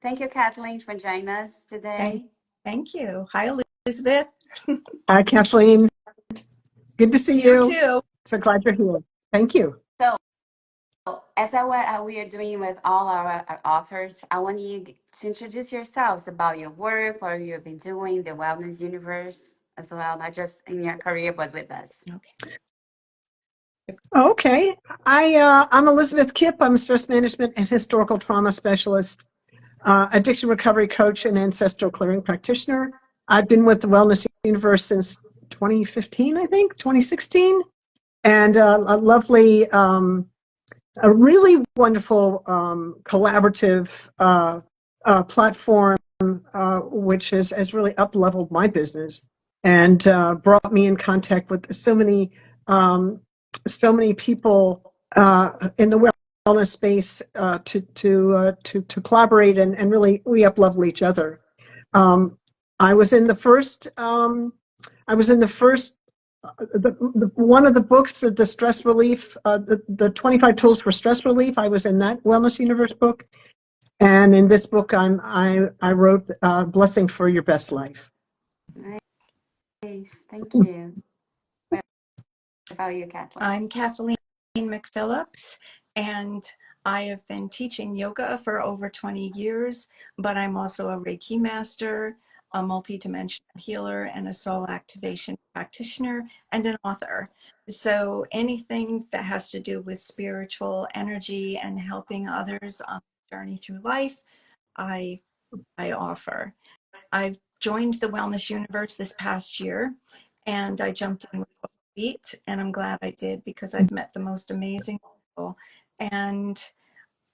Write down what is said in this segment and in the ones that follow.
Thank you, Kathleen, for joining us today. Thank you. Hi, Elizabeth. Hi, Kathleen. Good to see you. You too. So glad you're here. Thank you. So, as what we are doing with all our authors, I want you to introduce yourselves about your work, what you've been doing, the wellness universe as well, not just in your career, but with us. Okay. I'm Elizabeth Kipp. I'm a stress management and historical trauma specialist, addiction recovery coach, and ancestral clearing practitioner. I've been with the Wellness Universe since 2015, I think, 2016. And a lovely, a really wonderful collaborative platform, which has really up-leveled my business and brought me in contact with so many people in the wellness space to collaborate and really we up-level each other. I was in the first. One of the books, the stress relief, the 25 tools for stress relief. I was in that Wellness Universe book, and in this book, I wrote "Blessing for Your Best Life." Nice, thank you. What about you, Kathleen? I'm Kathleen McPhillips, and I have been teaching yoga for over 20 years, but I'm also a Reiki master, a multidimensional healer, and a soul activation practitioner, and an author. So anything that has to do with spiritual energy and helping others on the journey through life, I offer. I've joined the Wellness Universe this past year, and I jumped in with both feet, and I'm glad I did because I've met the most amazing people, and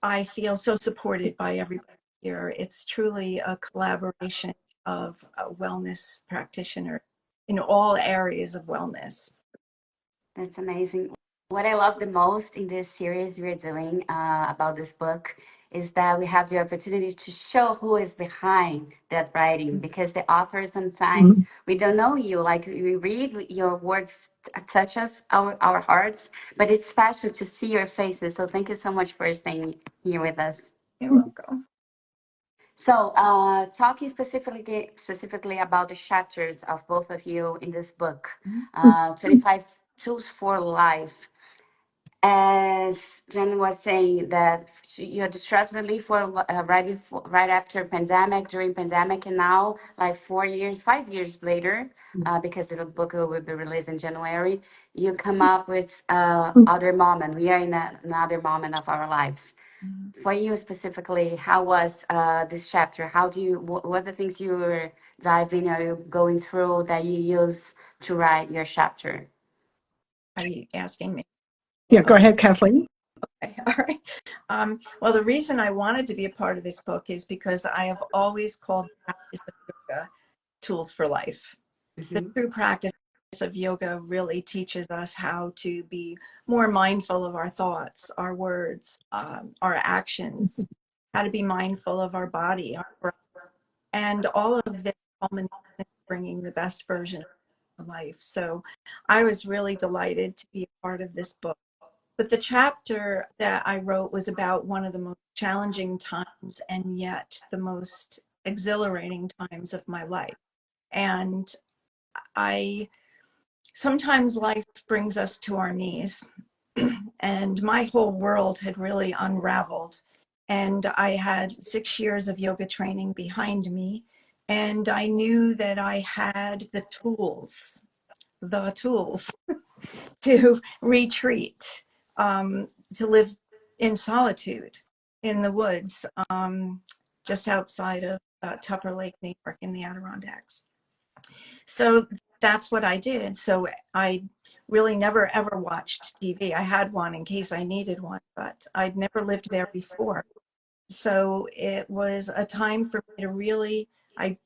I feel so supported by everybody here. It's truly a collaboration of wellness practitioners in all areas of wellness. That's amazing. What I love the most in this series we're doing about this book is that we have the opportunity to show who is behind that writing, because the author sometimes we don't know you. Like we read your words touch us, our hearts, but it's special to see your faces. So thank you so much for staying here with us. You're welcome. So, talking specifically about the chapters of both of you in this book, 25 Tools for Life. As Jen was saying, that you had the stress relief for right after pandemic, during pandemic, and now, like 5 years later, because the book will be released in January, you come up with other moment. We are in another moment of our lives. For you specifically, how was this chapter? What are the things you were diving or going through that you use to write your chapter? Are you asking me? Yeah, go ahead, Kathleen. Okay, all right. Well, the reason I wanted to be a part of this book is because I have always called the practice of yoga tools for life. The true practice of yoga really teaches us how to be more mindful of our thoughts, our words, our actions, how to be mindful of our body, our breath, and all of this culminates in bringing the best version of life. So I was really delighted to be a part of this book. But the chapter that I wrote was about one of the most challenging times and yet the most exhilarating times of my life. And sometimes life brings us to our knees, and my whole world had really unraveled. And I had 6 years of yoga training behind me, and I knew that I had the tools to retreat, to live in solitude in the woods, just outside of Tupper Lake, New York, in the Adirondacks. So that's what I did. So I really never ever watched TV. I had one in case I needed one, but I'd never lived there before. So it was a time for me to really, I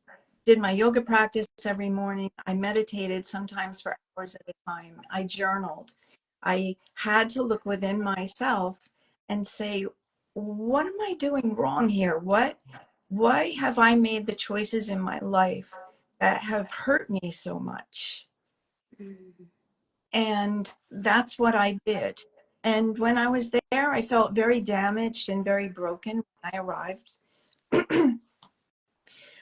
did my yoga practice every morning. I meditated sometimes for hours at a time. I journaled. I had to look within myself and say, what am I doing wrong here? Why have I made the choices in my life that have hurt me so much? And that's what I did. And when I was there, I felt very damaged and very broken when I arrived.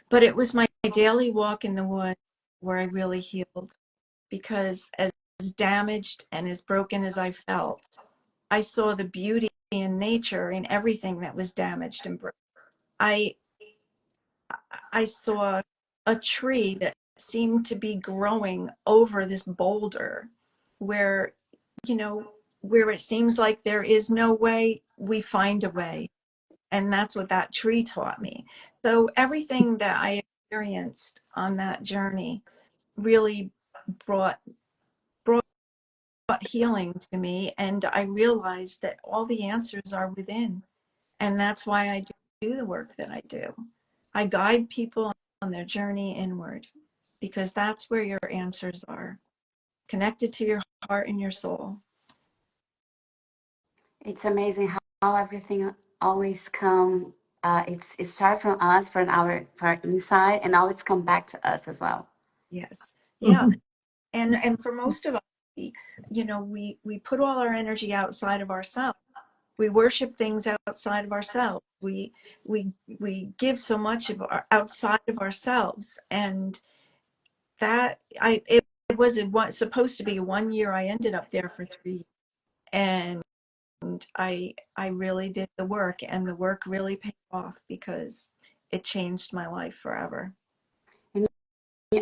But it was my daily walk in the woods where I really healed, because as damaged and as broken as I felt, I saw the beauty in nature in everything that was damaged and broken. I saw a tree that seemed to be growing over this boulder where, you know, where it seems like there is no way, we find a way. And that's what that tree taught me. So everything that I experienced on that journey really brought healing to me. And I realized that all the answers are within. And that's why I do the work that I do. I guide people on their journey inward, because that's where your answers are, connected to your heart and your soul. It's amazing how everything always come. It starts from us, from our inside, and always come back to us as well. Yes. Yeah. And for most of us, we put all our energy outside of ourselves. We worship things outside of ourselves. We give so much of outside of ourselves, and that it was supposed to be 1 year. I ended up there for 3 years, and I really did the work, and the work really paid off because it changed my life forever. And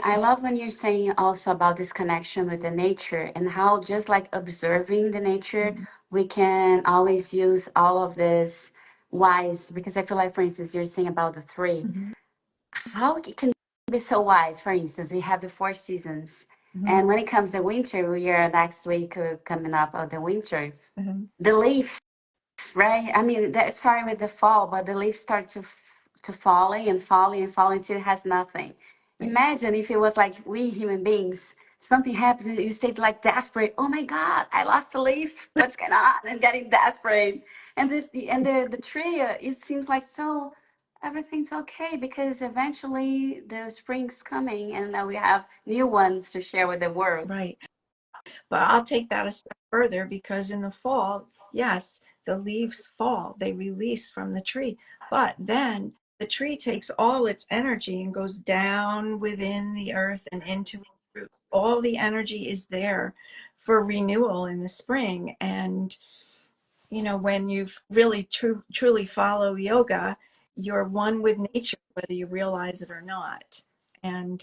I love when you're saying also about this connection with the nature and how just like observing the nature, we can always use all of this wise, because I feel like, for instance, you're saying about the 3. How it can be so wise. For instance, we have the 4 seasons. And when it comes to winter, we are next week coming up of the winter. The leaves, right? I mean, that started with the fall, but the leaves start to falling and falling and falling until it has nothing. Imagine if it was like we human beings, something happens and you stay like desperate. Oh my God, I lost a leaf. What's going on? And getting desperate. And the tree, it seems like so everything's okay because eventually the spring's coming and now we have new ones to share with the world. Right. But I'll take that a step further, because in the fall, yes, the leaves fall, they release from the tree, but then the tree takes all its energy and goes down within the earth and into its roots. All the energy is there for renewal in the spring. And when you really truly follow yoga, you're one with nature, whether you realize it or not. And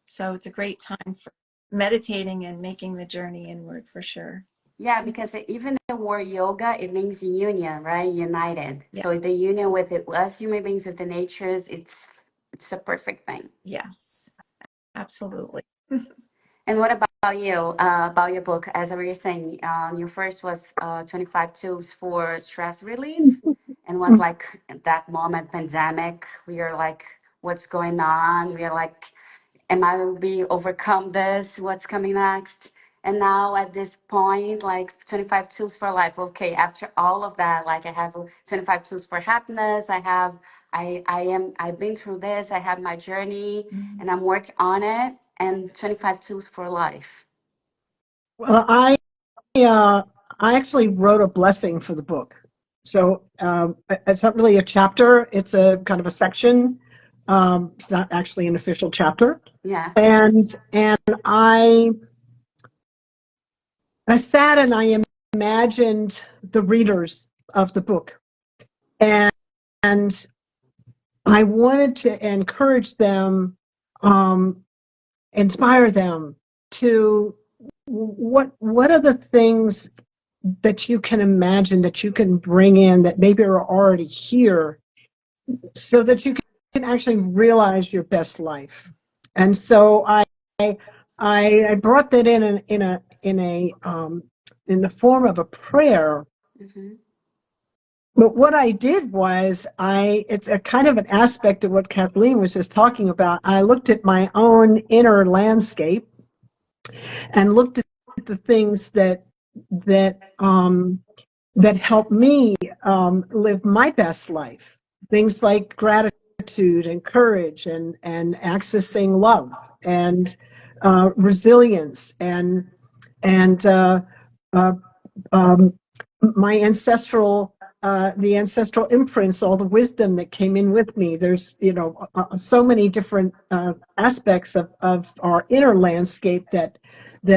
so it's a great time for meditating and making the journey inward, for sure. Yeah, because even the word yoga, it means union, right? United. Yeah. So the union with us human beings, with the natures, it's a perfect thing. Yes, absolutely. And what about you, about your book? As we were saying, your first was 25 Tools for Stress Relief, and was like at that moment, pandemic, we are like, what's going on? We are like, am I will be overcome this? What's coming next? And now at this point, like 25 tools for life. Okay, after all of that, like I have 25 tools for happiness. I've been through this. I have my journey and I'm working on it. And 25 tools for life. Well, I actually wrote a blessing for the book. So it's not really a chapter. It's a kind of a section. It's not actually an official chapter. Yeah. And I sat and I imagined the readers of the book. And I wanted to encourage them, inspire them to what are the things that you can imagine that you can bring in that maybe are already here so that you can actually realize your best life. And so I brought that in the form of a prayer. But what I did was it's a kind of an aspect of what Kathleen was just talking about. I looked at my own inner landscape and looked at the things that help me live my best life. Things like gratitude and courage and accessing love and resilience and my ancestral the ancestral imprints, all the wisdom that came in with me. There's, so many different aspects of our inner landscape that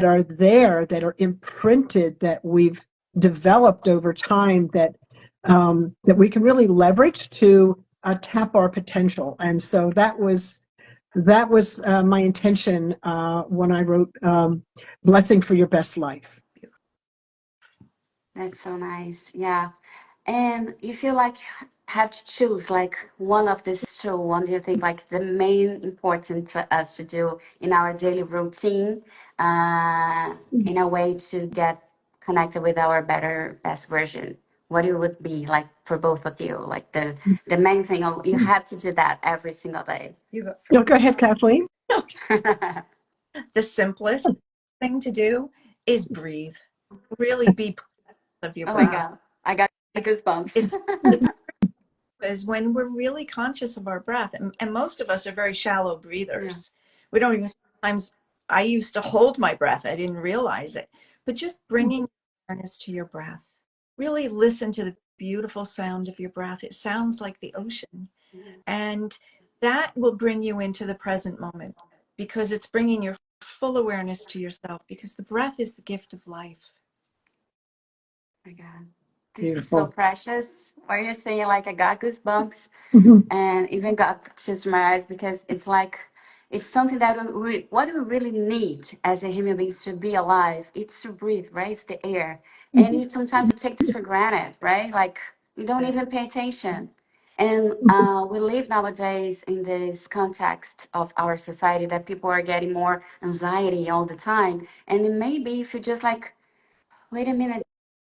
are there, that are imprinted, that we've developed over time, that we can really leverage to tap our potential. And so that was my intention when I wrote Blessing for Your Best Life. That's so nice. Yeah. And if you like have to choose like one of these two, what do you think like the main important for us to do in our daily routine, in a way to get connected with our best version? What it would be like for both of you, like the main thing you have to do that every single day. You Go ahead, Kathleen. The simplest thing to do is breathe. Really be present of your Oh my breath. God, I got goosebumps. It's because when we're really conscious of our breath, and most of us are very shallow breathers. Yeah. We don't even sometimes. I used to hold my breath. I didn't realize it. But just bringing awareness to your breath. Really listen to the beautiful sound of your breath. It sounds like the ocean. Mm-hmm. And that will bring you into the present moment, because it's bringing your full awareness to yourself, because the breath is the gift of life. Oh my God. This Beautiful. is so precious. What you're saying, like I got goosebumps and even got tears to my eyes, because it's like it's something that what we really need as a human beings to be alive. It's to breathe, right? It's the air, and sometimes we take this for granted, right? Like we don't even pay attention. And we live nowadays in this context of our society that people are getting more anxiety all the time. And maybe if you just like, wait a minute,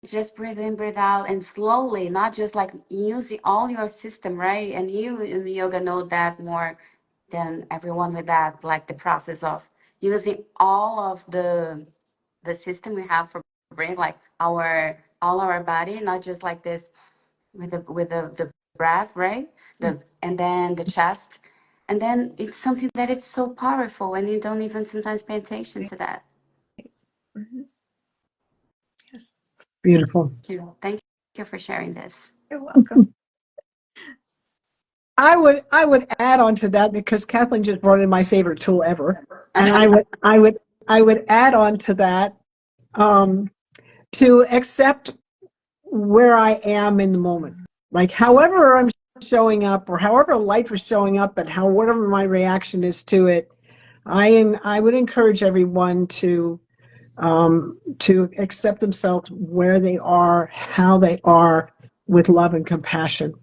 just breathe in, breathe out, and slowly, not just like using all your system, right? And you in yoga know that more than everyone with that, like the process of using all of the system we have for brain, like all our body, not just like this with the breath, right? And then the chest. And then it's something that it's so powerful and you don't even sometimes pay attention to that. Mm-hmm. Yes. Beautiful. Thank you for sharing this. You're welcome. I would add on to that, because Kathleen just brought in my favorite tool ever, and I would add on to that to accept where I am in the moment. Like however I'm showing up, or however life is showing up, and whatever my reaction is to it, I would encourage everyone to accept themselves where they are, how they are, with love and compassion.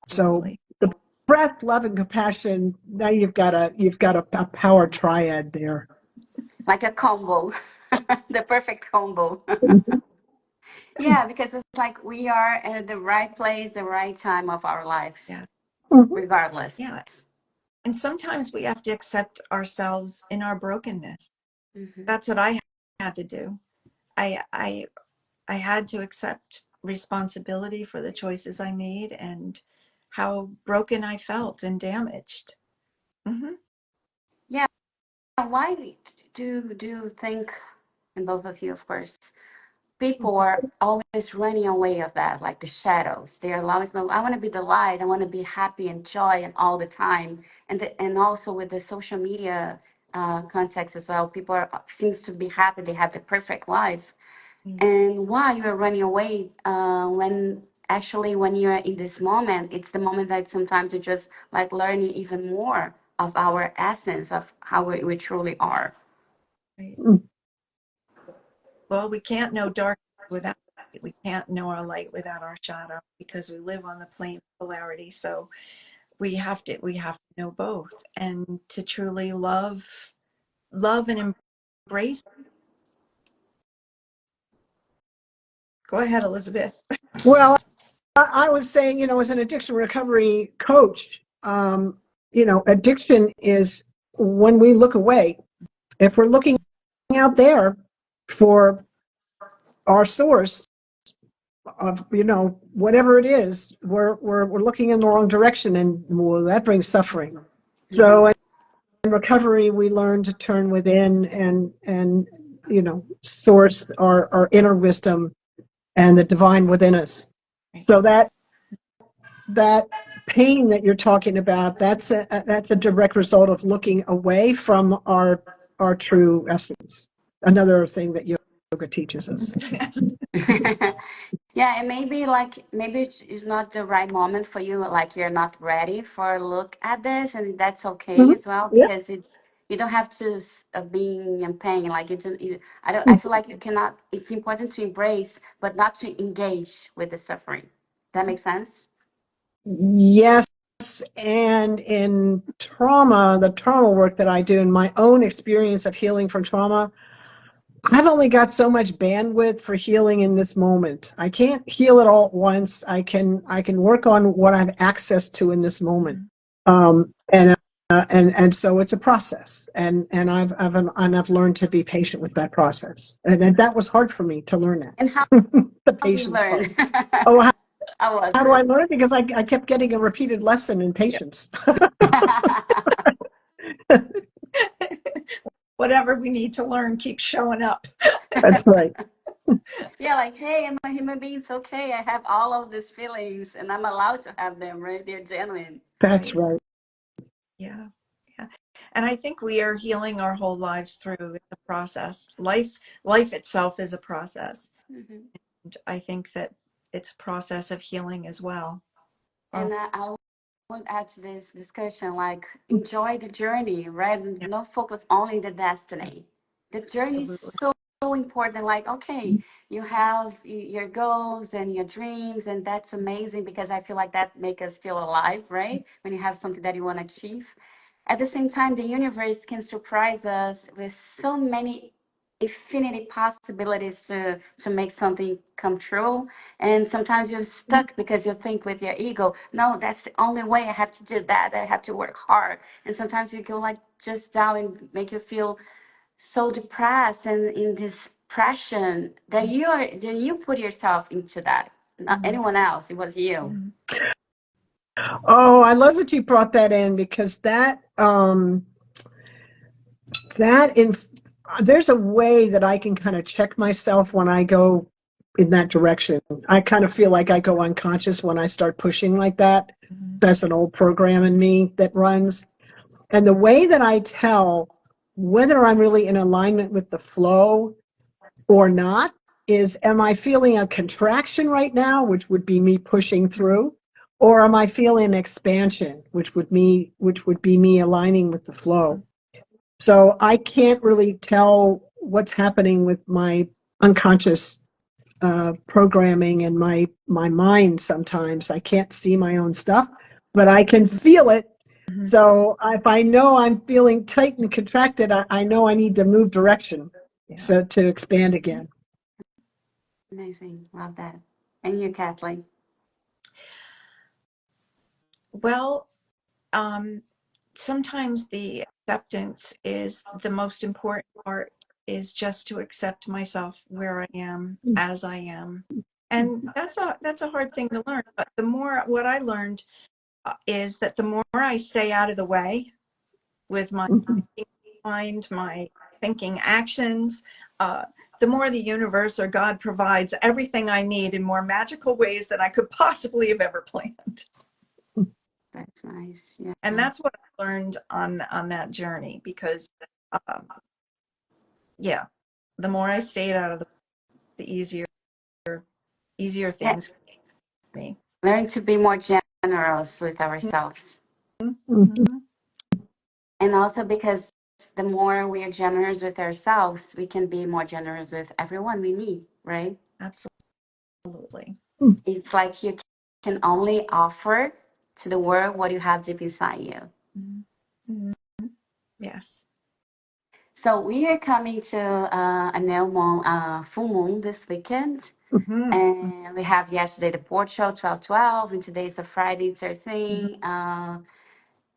So the breath, love, and compassion. Now you've got a power triad there. Like a combo, the perfect combo. Yeah, because it's like we are at the right place, the right time of our lives, regardless. Yeah. And sometimes we have to accept ourselves in our brokenness. Mm-hmm. That's what I had to do. I had to accept responsibility for the choices I made and how broken I felt and damaged. Mm-hmm. Yeah. Why do you think, and both of you, of course, people are always running away of that, like the shadows. They're always, no, I want to be the light. I want to be happy and joy and all the time. And also with the social media context as well, people seems to be happy. They have the perfect life. Mm-hmm. And why you are running away when actually when you're in this moment, it's the moment that sometimes you just like learning even more of our essence of how we truly are. Right. Well, we can't know dark without light. We can't know our light without our shadow, because we live on the plane of polarity. So we have to know both, and to truly love and embrace. Go ahead, Elizabeth. Well, I was saying, as an addiction recovery coach, addiction is when we look away. If we're looking out there for our source of, whatever it is, we're looking in the wrong direction, and well, that brings suffering. Mm-hmm. So in recovery, we learn to turn within and source our inner wisdom and the divine within us. So that that pain that you're talking about, that's a direct result of looking away from our true essence. Another thing that yoga teaches us. Yes. Yeah, and maybe it's not the right moment for you, like you're not ready for a look at this, and that's okay Mhm. as well Yeah. because you don't have to be in pain. Like I feel like you cannot. It's important to embrace, but not to engage with the suffering. That makes sense? Yes, and in trauma, the trauma work that I do, in my own experience of healing from trauma, I've only got so much bandwidth for healing in this moment. I can't heal it all at once. I can work on what I have access to in this moment. And so it's a process, and I've learned to be patient with that process, and that was hard for me to learn that. And how The do you patience part. learn? Oh, How was how do I it? learn? Because I kept getting a repeated lesson in patience. Whatever we need to learn keeps showing up. That's right. Yeah, like, hey, I'm a human being. It's okay. I have all of these feelings, and I'm allowed to have them, right? They're genuine. That's Right. right. Yeah. Yeah. And I think we are healing our whole lives through the process. Life itself is a process. Hmm. And I think that it's a process of healing as well. And I would add to this discussion, like, enjoy the journey, right? And Yeah, not focus only the destiny. The journey is absolutely. so important. Like, okay, you have your goals and your dreams, and that's amazing because I feel like that make us feel alive, right? When you have something that you want to achieve. At the same time, the universe can surprise us with so many infinity possibilities to make something come true. And sometimes you're stuck because you think with your ego, no, that's the only way. I have to do that. I have to work hard. And sometimes you go like just down and make you feel so depressed and in this depression that you put yourself into that. Not anyone else. It was you. Mhm. Oh, I love that you brought that in, because that in there's a way that I can kind of check myself when I go in that direction. I kind of feel like I go unconscious when I start pushing like that. Mhm. That's an old program in me that runs. And the way that I tell whether I'm really in alignment with the flow or not is, am I feeling a contraction right now, which would be me pushing through, or am I feeling expansion, which would be me aligning with the flow? So I can't really tell what's happening with my unconscious programming and my mind. Sometimes I can't see my own stuff, but I can feel it. Mhm. So if I know I'm feeling tight and contracted, I know I need to move direction, Yeah. so to expand again. Amazing. Love that. And you, Kathleen? Well, sometimes the acceptance is the most important part, is just to accept myself where I am as I am. And that's a hard thing to learn. But what I learned is that the more I stay out of the way with my mind, my thinking actions, the more the universe or God provides everything I need in more magical ways than I could possibly have ever planned. That's nice. Yeah. And that's what I learned on that journey, because yeah, the more I stayed out of the easier Yeah. things came to me. Learn to be more generous with ourselves. Mm-hmm. And also because the more we are generous with ourselves, we can be more generous with everyone we meet, right? Absolutely. It's like you can only offer to the world what you have deep inside you. Mm-hmm. Yes. So we are coming to a new moon, full moon this weekend. Mm-hmm. And we have yesterday the port show 12/12, and today is a Friday 13.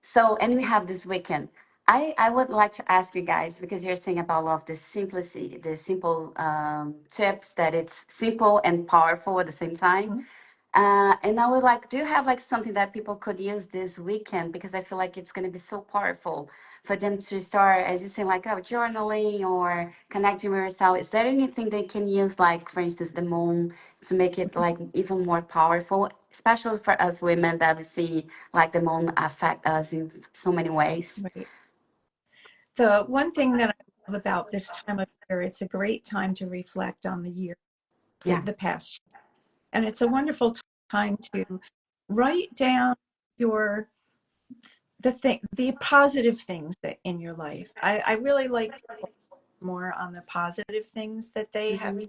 So, and we have this weekend. I would like to ask you guys, because you're saying about all of the simplicity, the simple tips, that it's simple and powerful at the same time. And I would like, do you have like something that people could use this weekend? Because I feel like it's going to be so powerful for them to start, as you say, like journaling or connecting with yourself. Is there anything they can use, like, for instance, the moon, to make it like even more powerful? especially for us women that we see like the moon affect us in so many ways. Right. The one thing that I love about this time of year, it's a great time to reflect on the year, Yeah. the past year. And it's a wonderful time to write down the positive things that in your life. I really like people more on the positive things that they have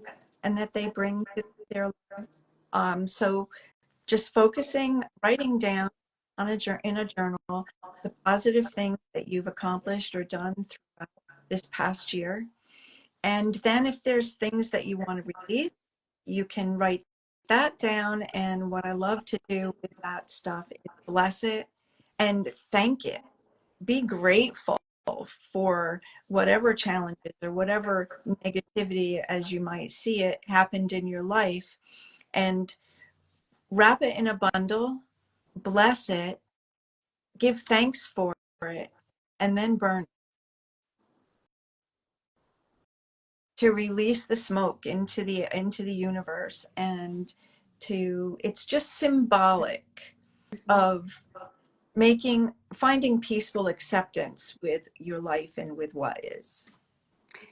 and that they bring to their life. So just focusing, writing down in a journal the positive things that you've accomplished or done throughout this past year. And then if there's things that you want to release, you can write that down. And what I love to do with that stuff is bless it and thank it. Be grateful for whatever challenges or whatever negativity, as you might see it, happened in your life, and wrap it in a bundle, bless it, give thanks for it, and then burn it to release the smoke into the universe. And it's just symbolic of finding peaceful acceptance with your life and with what is.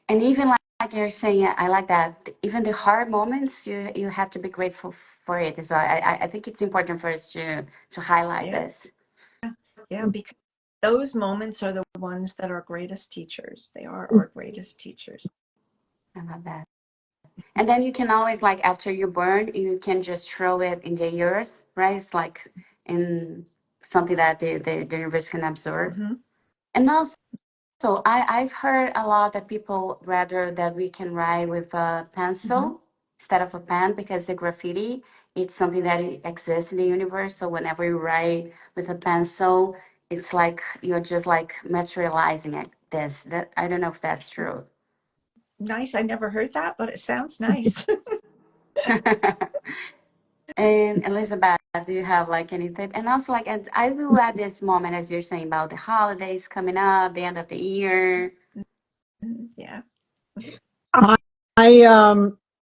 And even like you're saying, I like that. Even the hard moments, you have to be grateful for it as well. I think it's important for us to highlight this. Yeah, because those moments are the ones that are greatest teachers. They are our greatest teachers. I love that. And then you can always, like, after you burn, you can just throw it in the earth, right? It's like in something that the universe can absorb. Mm-hmm. And also, I've heard a lot that people rather that we can write with a pencil instead of a pen, because the graffiti, it's something that exists in the universe. So whenever you write with a pencil, it's like you're just like materializing it. That I don't know if that's true. Nice. I never heard that, but it sounds nice. And Elizabeth, do you have like anything? And also, like, and I will at this moment, as you're saying about the holidays coming up, the end of the year. Yeah. I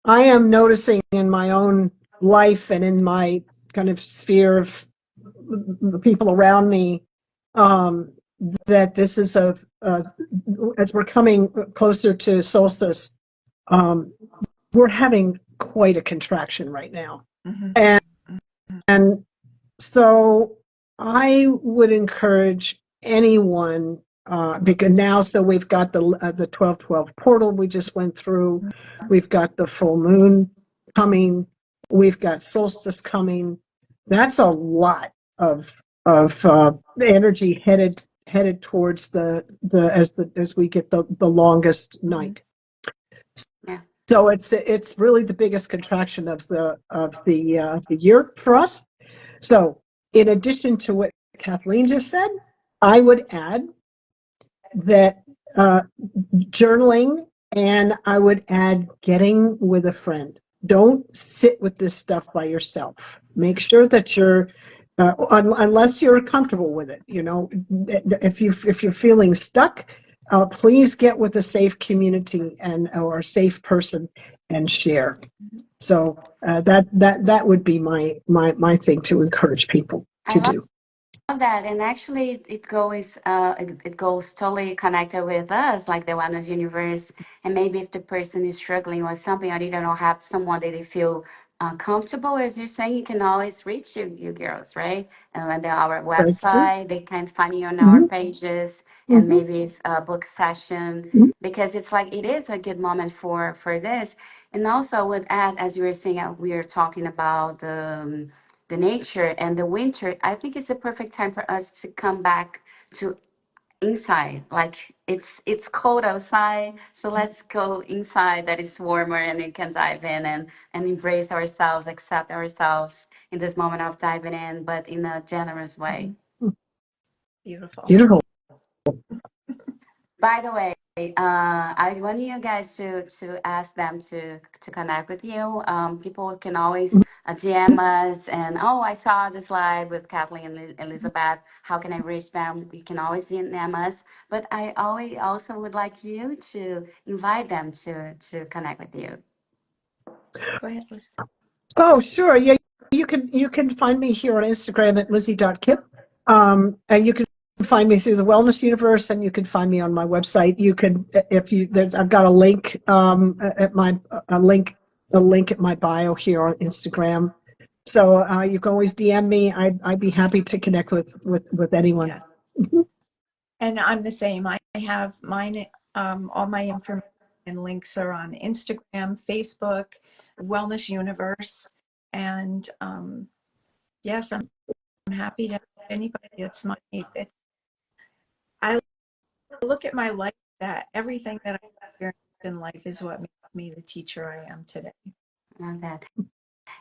I am noticing in my own life and in my kind of sphere of the people around me, that this is as we're coming closer to solstice, we're having quite a contraction right now. Mm-hmm. And so I would encourage anyone, because now, so we've got the 12/12 portal we just went through, we've got the full moon coming, we've got solstice coming. That's a lot of energy headed towards as we get the longest night. Yeah. So it's really the biggest contraction of the year for us. So in addition to what Kathleen just said, I would add that journaling, and I would add getting with a friend. Don't sit with this stuff by yourself. Make sure that you're, unless you're comfortable with it, if you're feeling stuck, please get with a safe community or a safe person and share. So that would be my thing to encourage people to do. That, and actually it goes totally connected with us, like the wellness universe. And maybe if the person is struggling with something or they don't have someone that they feel comfortable, as you're saying, you can always reach you girls, right? And on our That's true. website, they can find you on our pages, and maybe it's a book session, because it's like it is a good moment for this. And also I would add, as you were saying, we are talking about the nature and the winter. I think it's the perfect time for us to come back to inside. Like it's cold outside, so let's go inside that it's warmer, and we can dive in and embrace ourselves, accept ourselves in this moment of diving in, but in a generous way. Beautiful. By the way, I want you guys to ask them to connect with you. People can always DM us, and I saw this live with Kathleen and Elizabeth. How can I reach them? You can always DM us. But I always also would like you to invite them to connect with you. Go ahead, Liz. Oh, sure. Yeah, you can find me here on Instagram at lizzie.kipp. And you can find me through the Wellness Universe, and you can find me on my website. You can, I've got a link at my a link at my bio here on Instagram. So you can always DM me. I'd be happy to connect with anyone. Yes. And I'm the same. I have mine, all my information and links are on Instagram, Facebook, Wellness Universe. And yes, I'm happy to have anybody that's I look at my life that everything that I experienced in life is what makes me the teacher I am today. I love that.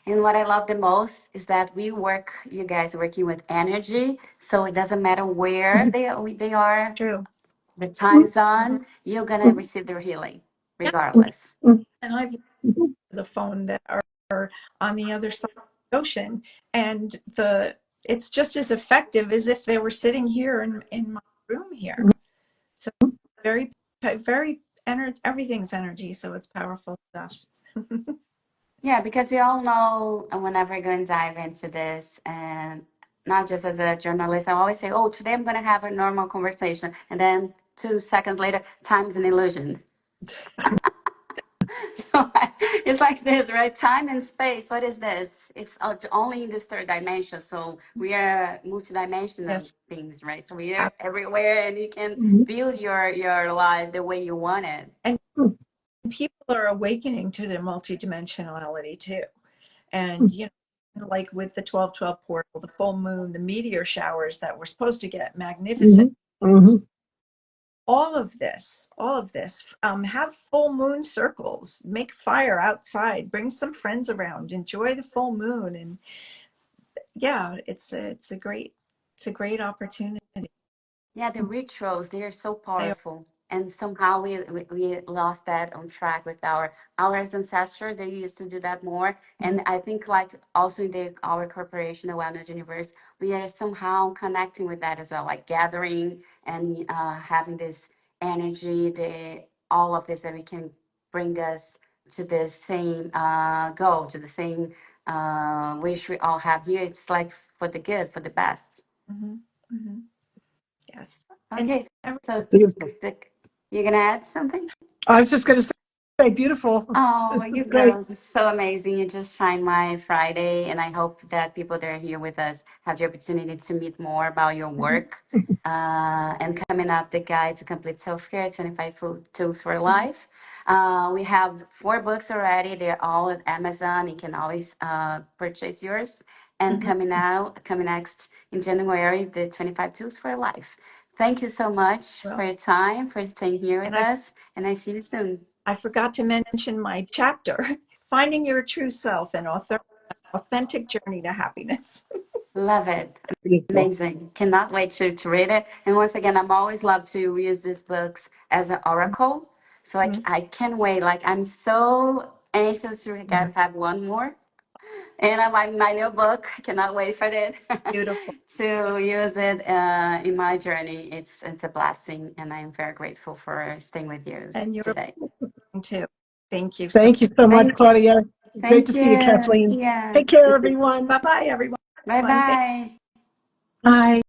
And what I love the most is that you guys working with energy, so it doesn't matter where they are, True. the time zone, you're gonna receive their healing regardless. And I've the phone that are on the other side of the ocean, and it's just as effective as if they were sitting here in my room here. So very, very everything's energy, so it's powerful stuff. Yeah, because we all know whenever we're going to dive into this, and not just as a journalist, I always say, oh, today I'm going to have a normal conversation. And then 2 seconds later, time's an illusion. It's like this, right? Time and space. What is this? It's only in this third dimension. So we are multidimensional Yes. beings, right? So we are everywhere, and you can build your life the way you want it. And people are awakening to their multidimensionality too. And, like with the 12/12 portal, the full moon, the meteor showers that we're supposed to get, magnificent. All of this, have full moon circles, make fire outside, bring some friends around, enjoy the full moon. And yeah, it's a great opportunity. Yeah, the rituals, they are so powerful. And somehow we lost that on track with our ancestors. They used to do that more. And I think like also in our corporation, the Wellness Universe, we are somehow connecting with that as well, like gathering and having this energy, all of this that we can bring us to the same goal, to the same wish we all have here. It's like for the good, for the best. Yes. Okay, so Beautiful. you're gonna add something? I was just going to say, beautiful. Oh, This you is great. girls are so amazing. You just shine my Friday, and I hope that people that are here with us have the opportunity to meet more about your work. And coming up, the Guide to Complete Self-Care, 25 Food Tools for Life. We have 4 books already. They're all at Amazon. You can always purchase yours. And coming next in January, the 25 Tools for Life. Thank you so much for your time, for staying here with us, and I see you soon. I forgot to mention my chapter, Finding Your True Self, an Authentic Journey to Happiness. Love it. Beautiful. Amazing. Cannot wait to read it. And once again, I'm always love to use these books as an oracle. So I can't wait. Like, I'm so anxious to have one more. And my new book, cannot wait for it. Beautiful. To use it in my journey. It's a blessing, and I'm very grateful for staying with you And you're today. too. Thank you. Thank you so much, Claudia. Great to see you, See Kathleen. ya. Take care, everyone. Bye-bye, everyone. Bye-bye. Bye.